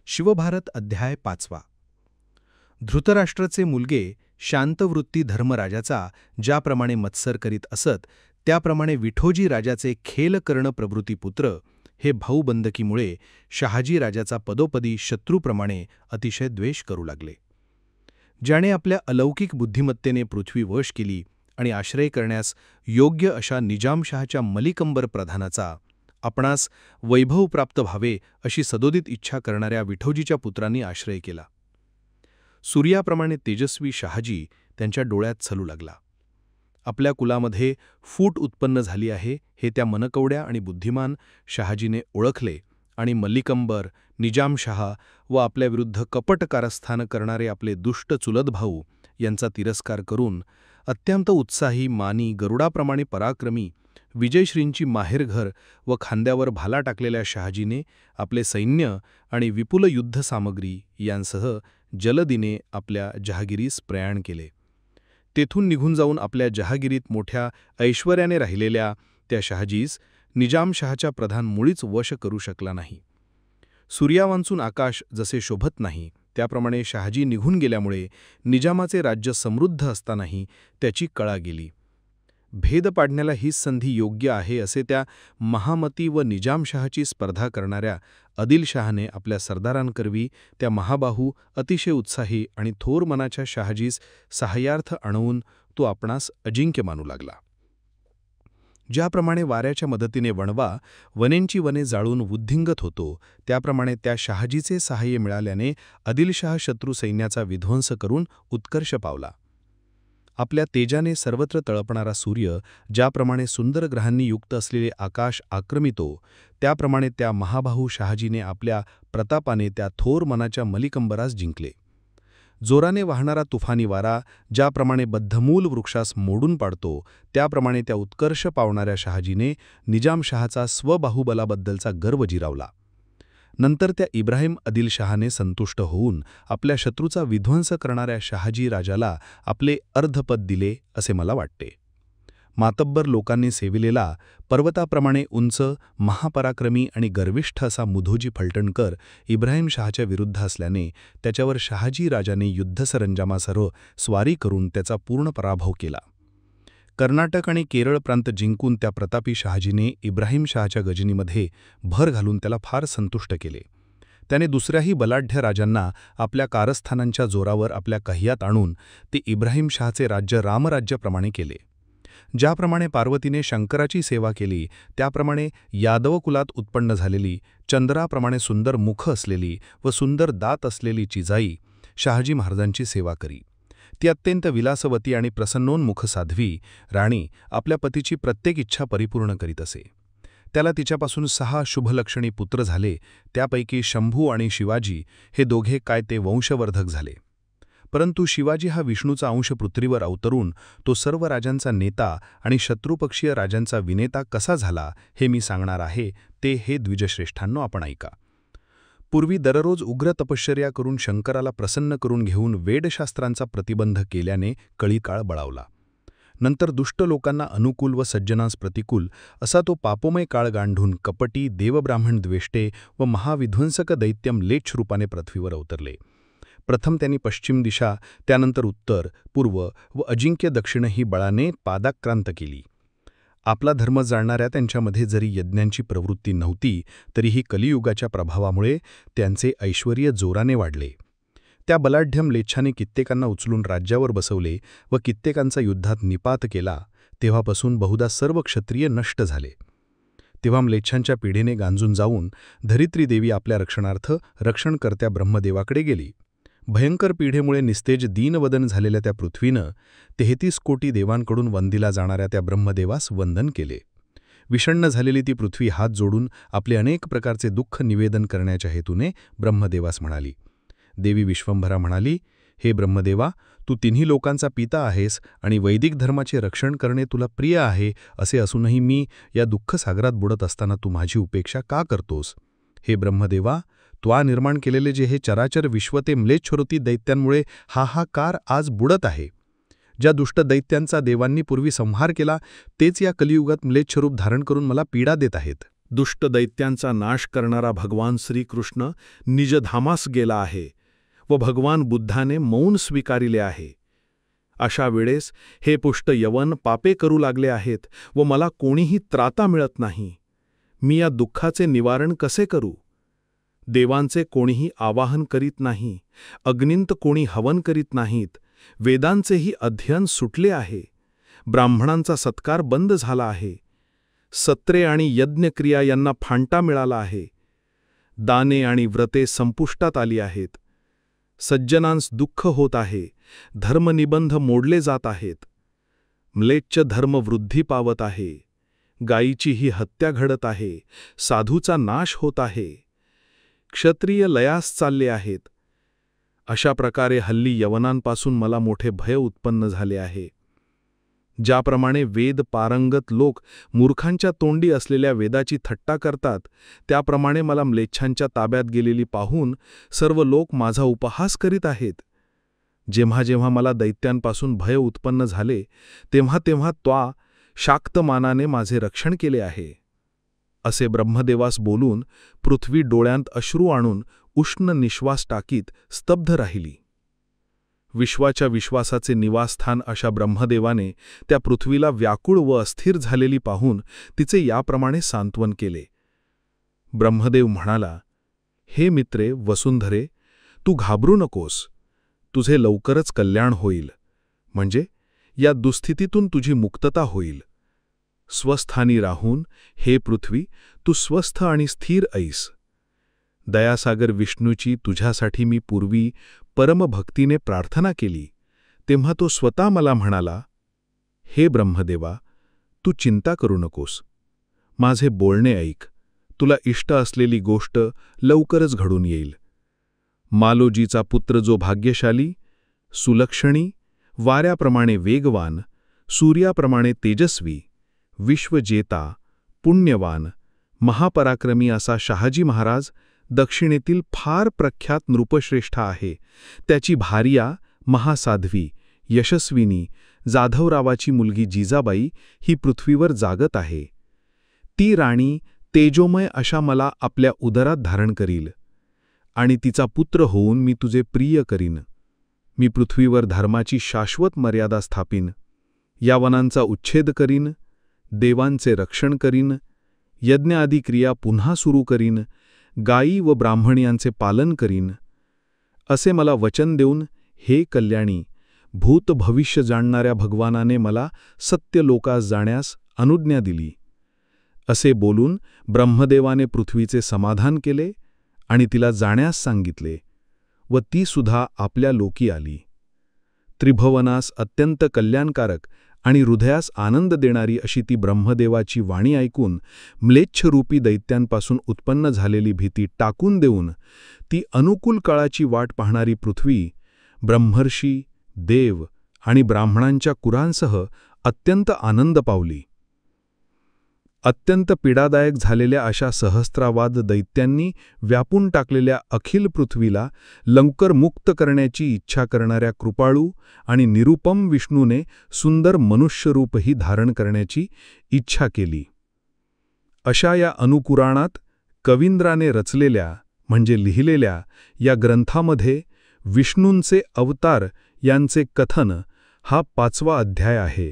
शिवभारत अध्याय 5. धृतराष्ट्राचे मुलगे शांतवृत्ती धर्मराजाचा ज्याप्रमाणे मत्सर करीत असत, त्याप्रमाणे विठोजी राजाचे खेलकर्ण प्रभृती पुत्र हे भाऊबंदकीमुळे शहाजी राजाचा पदोपदी शत्रूप्रमाणे अतिशय द्वेष करू लागले. ज्याने आपल्या अलौकिक बुद्धिमत्तेने पृथ्वी वश केली आणि आश्रय करण्यास योग्य अशा निजामशहाच्या मलिकंबर प्रधानाचा आपणास वैभव प्राप्त व्हावे अशी सदोदित इच्छा करणाऱ्या विठोजीच्या पुत्रांनी आश्रय केला. सूर्याप्रमाणे तेजस्वी शहाजी त्यांच्या डोळ्यात चलू लागला. आपल्या कुलामध्ये फूट उत्पन्न झाली आहे हे त्या मनकवड्या आणि बुद्धिमान शहाजीने ओळखले आणि मल्लिकंबर, निजामशहा व आपल्याविरुद्ध कपट कारस्थान करणारे आपले दुष्ट चुलत भाऊ यांचा तिरस्कार करून अत्यंत उत्साही, मानी, गरुडाप्रमाणे पराक्रमी, विजयश्रींची माहेरघर व खांद्यावर भाला टाकलेल्या शहाजीने आपले सैन्य आणि विपुल युद्धसामग्री यांसह जलदीने आपल्या जहागिरीस प्रयाण केले. तेथून निघून जाऊन आपल्या जहागिरीत मोठ्या ऐश्वर्याने राहिलेल्या त्या शहाजीस निजामशहाच्या प्रधान मुळीच वश करू शकला नाही. सूर्यावांचून आकाश जसे शोभत नाही, त्याप्रमाणे शहाजी निघून गेल्यामुळे निजामाचे राज्य समृद्ध असतानाही त्याची कळा गेली. भेद पाडण्याला हीच संधी योग्य आहे असे त्या महामती व निजामशहाची स्पर्धा करणाऱ्या आदिलशहाने आपल्या सरदारांकरवी त्या महाबाहू, अतिशय उत्साही आणि थोर मनाच्या शहाजीस सहाय्यार्थ आणवून तो आपणास अजिंक्य मानू लागला. ज्याप्रमाणे वाऱ्याच्या मदतीने वणवा वनेंची वने जाळून वुद्धिंगत होतो, त्याप्रमाणे त्या शहाजीचे सहाय्य मिळाल्याने आदिलशहा शत्रू सैन्याचा विध्वंस करून उत्कर्ष पावला. आपल्या तेजाने सर्वत्र तळपणारा सूर्य ज्याप्रमाणे सुंदर ग्रहांनी युक्त असलेले आकाश आक्रमितो, त्याप्रमाणे त्या महाबाहू शहाजीने आपल्या प्रतापाने त्या थोर मनाच्या मलिकंबरास जिंकले. जोराने वाहणारा तुफानी वारा ज्याप्रमाणे बद्धमूल वृक्षास मोडून पाडतो, त्याप्रमाणे त्या उत्कर्ष पावणाऱ्या शहाजीने निजामशहाचा स्वबाहुबलाबद्दलचा गर्व जिरावला. नंतर त्या इब्राहिम आदिलशहाने संतुष्ट होऊन आपल्या शत्रूचा विध्वंस करणाऱ्या शहाजी राजाला आपले अर्धपद दिले असे मला वाटते. मातब्बर लोकांनी सेविलेला, पर्वताप्रमाणे उंच, महापराक्रमी आणि गर्विष्ठ असा मुधोजी फलटणकर इब्राहिम शहाच्या विरुद्ध असल्याने त्याच्यावर शहाजी राजाने युद्धसरंजामासह स्वारी करून त्याचा पूर्ण पराभव केला. कर्नाटक आणि केरळ प्रांत जिंकून त्या प्रतापी शहाजीने इब्राहिम शहाच्या गजनीमध्ये भर घालून त्याला फार संतुष्ट केले. त्याने दुसऱ्याही बलाढ्य राजांना आपल्या कारस्थानांच्या जोरावर आपल्या कह्यात आणून ते इब्राहिम शहाचे राज्य रामराज्याप्रमाणे केले. ज्याप्रमाणे पार्वतीने शंकराची सेवा केली, त्याप्रमाणे यादव कुलात उत्पन्न झालेली, चंद्राप्रमाणे सुंदर मुख असलेली व सुंदर दात असलेली जिजाई शहाजी महाराजांची सेवा करी. ती अत्यंत विलासवती आणि प्रसन्नोन्मुख साध्वी राणी आपल्या पतीची प्रत्येक इच्छा परिपूर्ण करीत असे. त्याला तिच्यापासून 6 शुभलक्षणी पुत्र झाले, त्यापैकी शंभू आणि शिवाजी हे दोघे काय ते वंशवर्धक झाले. परंतु शिवाजी हा विष्णूचा अंश पृथ्वीवर अवतरून तो सर्व राजांचा नेता आणि शत्रुपक्षीय राजांचा विनेता कसा झाला हे मी सांगणार आहे, ते हे द्विजश्रेष्ठांनो आपण ऐका. पूर्वी दररोज उग्र तपश्चर्या करून शंकराला प्रसन्न करून घेऊन वेदशास्त्रांचा प्रतिबंध केल्याने कळीकाळ बळावला. नंतर दुष्ट लोकांना अनुकूल व सज्जनांस प्रतिकूल असा तो पापोमय काळ गांढून कपटी, देवब्राह्मण द्वेष्टे व महाविध्वंसक दैत्य म्लेच्छ रूपाने पृथ्वीवर अवतरले. प्रथम त्यांनी पश्चिम दिशा, त्यानंतर उत्तर, पूर्व व अजिंक्य दक्षिण ही बळाने पादाक्रांत केली. आपला धर्म जाणणाऱ्या त्यांच्यामध्ये जरी यज्ञांची प्रवृत्ती नव्हती, तरीही कलियुगाच्या प्रभावामुळे त्यांचे ऐश्वर्य जोराने वाढले. त्या बलाढ्य म्लेच्छाने कित्येकांना उचलून राज्यावर बसवले व कित्येकांचा युद्धात निपात केला. तेव्हापासून बहुधा सर्व क्षत्रिय नष्ट झाले. तेव्हा म्लेच्छांच्या पिढीने गांजून जाऊन धरित्री देवी आपल्या रक्षणार्थ रक्षणकर्त्या ब्रह्मदेवाकडे गेली. भयंकर पीढेमुळे निस्तेज दीनवदन झालेल्या त्या पृथ्वीनं 33 कोटी देवांकडून वंदिला जाणाऱ्या त्या ब्रह्मदेवास वंदन केले. विषण्ण झालेली ती पृथ्वी हात जोडून आपले अनेक प्रकारचे दुःख निवेदन करण्याच्या हेतूने ब्रह्मदेवास म्हणाली. देवी विश्वंभरा म्हणाली, हे ब्रह्मदेवा, तू तिन्ही लोकांचा पिता आहेस आणि वैदिक धर्माचे रक्षण करणे तुला प्रिय आहे, असे असूनही मी या दुःखसागरात बुडत असताना तू माझी उपेक्षा का करतोस? हे ब्रह्मदेवा, त्वा निर्माण केलेले जे हे चराचर विश्व ते म्लेच्छरूपी दैत्यांमुळे हाहाकार आज बुडत आहे. ज्या दुष्ट दैत्यांचा देवांनी पूर्वी संहार केला, तेच या कलियुगात म्लेच्छरूप धारण करून मला पीडा देत आहेत. दुष्ट दैत्यांचा नाश करणारा भगवान श्रीकृष्ण निजधामास गेला आहे व भगवान बुद्धाने मौन स्वीकारिले आहे. अशा वेळेस हे पुष्ट यवन पापे करू लागले आहेत व मला कोणीही त्राता मिळत नाही. मी या दुःखाचे निवारण कसे करू? देवांचे कोणीही आवाहन करीत नाही, अग्नींत कोणी हवन करीत नाहीत, वेदांचेही अध्ययन सुटले आहे, ब्राह्मणांचा सत्कार बंद झाला आहे, सत्रे आणि यज्ञक्रिया यांना फांटा मिळाला आहे, दाने आणि व्रते संपुष्टात आली आहेत, सज्जनांस दुःख होत आहे, धर्मनिबंध मोडले जात आहेत, म्लेच्छ धर्म वृद्धी पावत आहे, गायीचीही हत्या घडत आहे, साधूचा नाश होत आहे, क्षत्रिय लयास चालले आहेत. अशा प्रकारे हल्ली यवनांपासून मला मोठे भय उत्पन्न झाले आहे. ज्याप्रमाणे वेद पारंगत लोक मूर्खांच्या तोंडी असलेल्या वेदाची थट्टा करतात, त्याप्रमाणे मला म्लेच्छांच्या ताब्यात गेलेली पाहून सर्व लोक माझा उपहास करीत आहेत. जेव्हा जेव्हा मला दैत्यांपासून भय उत्पन्न झाले, तेव्हा तेव्हा त्वा शाक्तमानाने माझे रक्षण केले आहे. असे ब्रह्मदेवास बोलून पृथ्वी डोळ्यांत अश्रू आणून उष्ण निश्वास टाकीत स्तब्ध राहिली. विश्वाच्या विश्वासाचे निवासस्थान अशा ब्रह्मदेवाने त्या पृथ्वीला व्याकुळ व अस्थिर झालेली पाहून तिचे याप्रमाणे सांत्वन केले. ब्रह्मदेव म्हणाला, हे मित्रे वसुंधरे, तू घाबरू नकोस. तुझे लवकरच कल्याण होईल, म्हणजे या दुस्थितीतून तुझी मुक्तता होईल. स्वस्थानी राहून हे पृथ्वी तू स्वस्थ आणि स्थिर ऐस. दयासागर विष्णूची तुझ्यासाठी मी पूर्वी परमभक्तीने प्रार्थना केली, तेव्हा तो स्वतः मला म्हणाला, हे ब्रह्मदेवा, तू चिंता करू नकोस. माझे बोलणे ऐक. तुला इष्ट असलेली गोष्ट लवकरच घडून येईल. मालोजीचा पुत्र जो भाग्यशाली, सुलक्षणी, वाऱ्याप्रमाणे वेगवान, सूर्याप्रमाणे तेजस्वी, विश्वजेता, पुण्यवान, महापराक्रमी असा शहाजी महाराज दक्षिणेतील फार प्रख्यात नृपश्रेष्ठ आहे. त्याची भार्या महासाध्वी, यशस्विनी, जाधवरावाची मुलगी जिजाबाई ही पृथ्वीवर जागत आहे. ती राणी तेजोमय अशा मला आपल्या उदरात धारण करील आणि तिचा पुत्र होऊन मी तुझे प्रिय करीन. मी पृथ्वीवर धर्माची शाश्वत मर्यादा स्थापीन. या वनांचा उच्छेद करीन, देवांचे रक्षण करीन, यज्ञादी क्रिया पुन्हा सुरू करीन, गायी व ब्राह्मण यांचे पालन करीन. असे मला वचन देऊन हे कल्याणी, भूत भविष्य जाणणाऱ्या भगवानाने मला सत्यलोकास जाण्यास अनुज्ञा दिली. असे बोलून ब्रह्मदेवाने पृथ्वीचे समाधान केले आणि तिला जाण्यास सांगितले व ती सुद्धा आपल्या लोकी आली. त्रिभुवनास अत्यंत कल्याणकारक आणि हृदयास आनंद देणारी अशी ती ब्रह्मदेवाची वाणी ऐकून म्लेच्छरूपी दैत्यांपासून उत्पन्न झालेली भीती टाकून देऊन ती अनुकूल काळाची वाट पाहणारी पृथ्वी ब्रह्मर्षी, देव आणि ब्राह्मणांच्या कुरांसह अत्यंत आनंद पावली. अत्यंत पीडादायक झालेल्या अशा सहस्त्रावाद दैत्यांनी व्यापून टाकलेल्या अखिल पृथ्वीला लवकर मुक्त करण्याची इच्छा करणाऱ्या कृपाळू आणि निरुपम विष्णूने सुंदर मनुष्यरूपही धारण करण्याची इच्छा केली. अशा या अनुपुराणात कवींद्राने रचलेल्या म्हणजे लिहिलेल्या या ग्रंथामध्ये विष्णूंचे अवतार यांचे कथन हा 5वा अध्याय आहे.